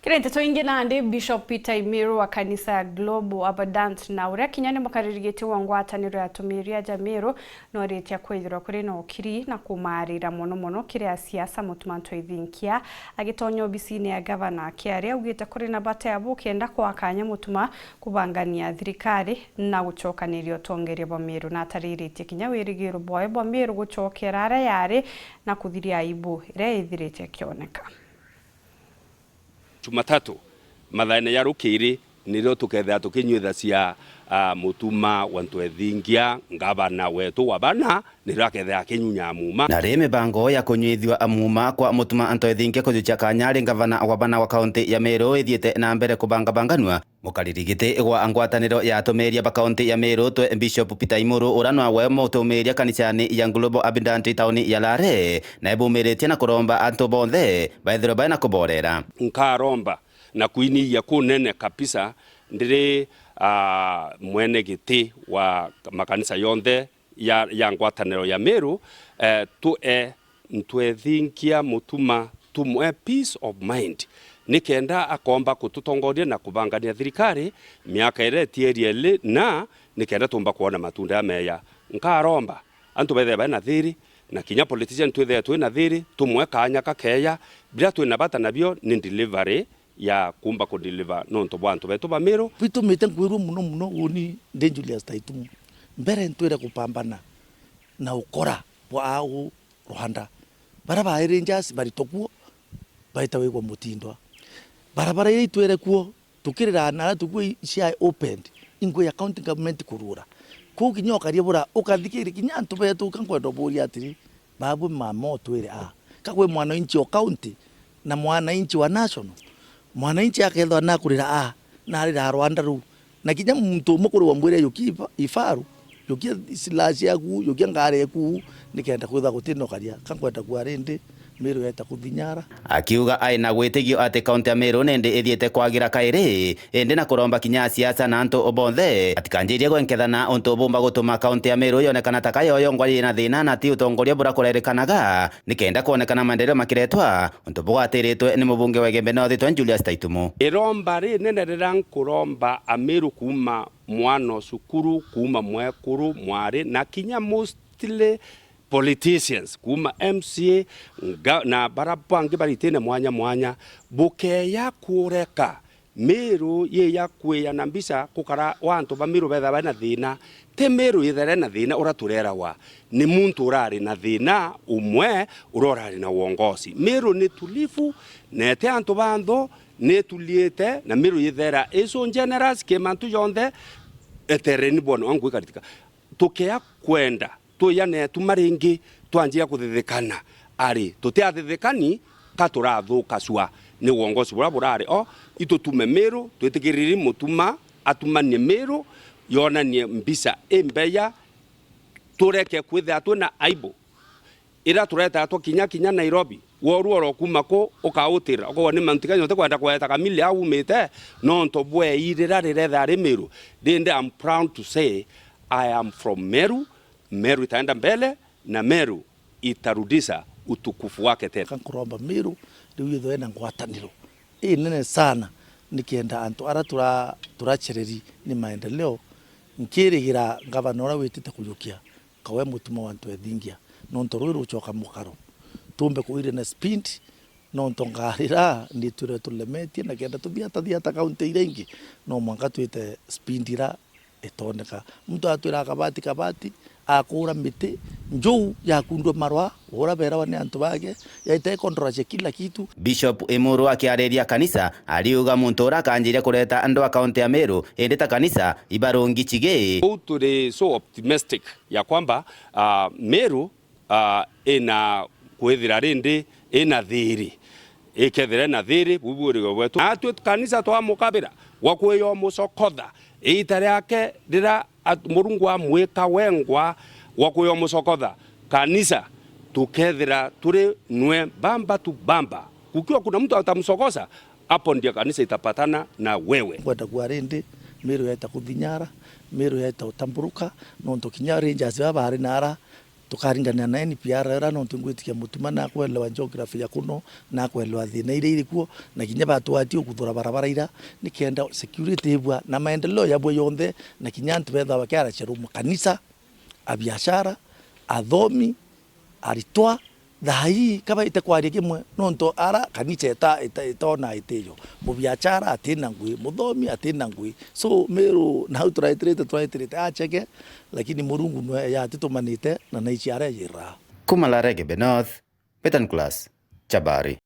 Kirente toingi na ande Bishop Peter Imiru wa kanisa ya Global Abundant na uria kinyane mukaririgiti wa ngwataniro ya tumiria Jamiru no ritia kwithirwa kuri no kiri na kumarira muno kiri ya siasa mutumanto ithinkia agitonyo obisini ya governor kiari augite kuri na bata ya bukenda kwa kanya mutuma kubangania thirikari na gucokanirio tongeria Bamiru na taririte kinya wirigiro boy Bamiru gucokera ara yari na kuthiria aibu ire ithirite kioneka. Jumatatu mathaina ya rukiri niro tuketha tukinywitha cia mutuma wantu ethingia ngavana wetu wabana niraketha akinyunya muma na ri mibango ya kunyithwa amuma kwa mutuma anto ethingia kujucha kanyari ngavana wabana wa kaunti ya Meru ithiete na mbere kubangabanganwa mukaririgite gwa angwataniro ya tumiria ba kaunti ya Meru twe Bishop Peter Imiru uranwa we mutumiria kanisani ya Global Abundant tauni ya Lare na ebumirite na kuromba antu bonthe baithiro baina kuborera nkaromba na kuinia kunene kabisa ndiri mwene giti wa makanisa yonthe ya ngwataniro ya Meru ntwethinkia mutuma tumwe peace of mind nikenda akomba kututongoria na kubangania thirikari miaka ire tieriele na nikenda tumba kuona matunda meya nkaromba antu bethe bana thiri na kinya politician twethe twina thiri tumwe kanya kakeya bila twina bata nabyo ni delivery ya kumba ko deliver nonto bwantu betu ba Meru vitu mite ngwiru muno uni de Julius Taitumu mbere ntwira kupambana na ukora bwa au Rwanda baraba Rangers bari tokuo baitawe kwa mutindwa barabara ile twere kuo tukirira na tukui cia opened ingo ya county government kurura ku kinyoka riebura ukathikiri kinyantu betu kankwendo buri atiri babu mama twere kakwe mwana inchi wa county na mwana inchi wa national mwana inchi akethwa na kurira na rira Rwanda ru na kinya muntu mukuru wa mwire yukiva ifaru yukia silazi yaku yukia ngare ku nikenda kwitha gutino karia kankwenda kwa rindi Meru yeta kuthinyara akiuga aina gwitigio ati kaunti ya Meru nende ithiete kwagira kairi ende na kuromba kinya siasa na antu obonthe atikanjirie gwenkethana untu bumba gutuma kaunti ya Meru yonekana takayo ngwari na thina na ti utongoria bura kurerikanaga nikenda kuonekana maendeleo makiretwa untu bwatiritwe ni mubunge wa Gembe North twa Julius Taitumu iromba ri nene riran kuromba Ameru kuma mwana sukuru kuma mwekuru mwari na kinya mostly politicians kuma MCA na barabangi baritene mwanya bukeya kureka Meru ye ya kweya na mbisa kukara wantu ba Meru betha bana thina te Meru yethere na thina uraturera wa ni muntu urari na thina umwe urorari na uongozi Meru ni tulifu nete antu bando ne tuliete na Meru yethera eso generous ke mantu yonde etereni bono wangu ikaritika tukeya kwenda tuyane tumaringi twanjia kuthithikana ari tutiathithikani katurathuka cua ni uongozi burari itutume Meru twitikiriri mutuma atumanie Meru yonanie mbisa embeya tureke kwitha twina aibu ira tureta atwa kinya Nairobi woruoro kumako ukautira uko ni mantika nyote kwenda kweta kamili aumite nonto bwe irira riretha ri Meru dinde I'm proud to say I am from Meru Meru itaenda mbele na Meru itarudisha utukufu wake tena. Kankuromba Meru ndio yetho ena ngwataniro nene sana nikienda antu ara turachereri ni maendeleo nkirigira gavana ora witite kuyukia kawe mutuma wantu ethingia nonto ruru uchoka mukaro tumbe kuire na speed nonto ngarira ndi ture tulemetie na kenda tuthiata kaunti irengi no mwanga twite speed ira etoneka mtu atwira kabati akura miti njuu ya kundwa marwa ora bera wane antu bage yaite control kila kitu. Bishop Imiru akiareria kanisa aliuga muntu ura kanjire kureta andu akaunti ya Meru endeta kanisa ibarungi chige turi so optimistic ya kwamba Meru ina kwithira rindi ina thiri ikethire na thiri buburigo wetu atu kanisa twa mukabira wakweyo musokotha itare yake rira murungu amwika wengwa wakweyo musokotha kanisa tukethira turi nwe bamba tu bamba kukiwa kuna mtu atamsokosa hapo ndio kanisa itapatana na wewe kwenda kwa rindi Meru yeta kuthinyara Meru yeta utamburuka nonto kinya Rangers baba ari nara tukaringana na NPR era no tungwitikia mutuma na kwelewa geography ya kuno na kwelewa thina ire irikuo na kinya batwati ukuthura barabara ira nikenda security bwa na maendeleo yabwo yonthe na kinya antu betha bakara cheru makanisa abiashara athomi aritwa thai kaba ite kwaria kimwe nonto ara kanisa itona iteyo mubiachara atina ngui muthomi atina ngui so Meru na turaiterete acheke lakini Murungu no yatitumanite na naichiara yira Kumalarege Benoth, Petan Class, Chabari.